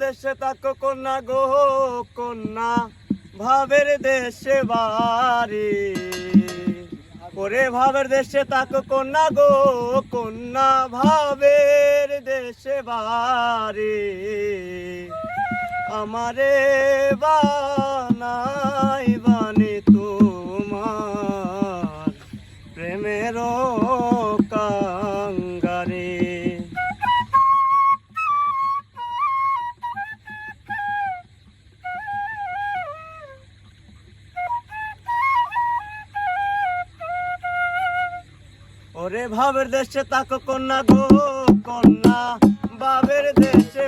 দেশে তাকো কন্যা গো কন্যা ভাবের দেশে বাড়ি ওরে ভাবের দেশে তাকো কন্যা গো কন্যা ভাবের দেশে বাড়ি আমারে বানাই বানি তোমার প্রেমের কাঙ্গারে। ওরে ভাবের দেশে তাকো কন্যা গো কন্যা ভাবের দেশে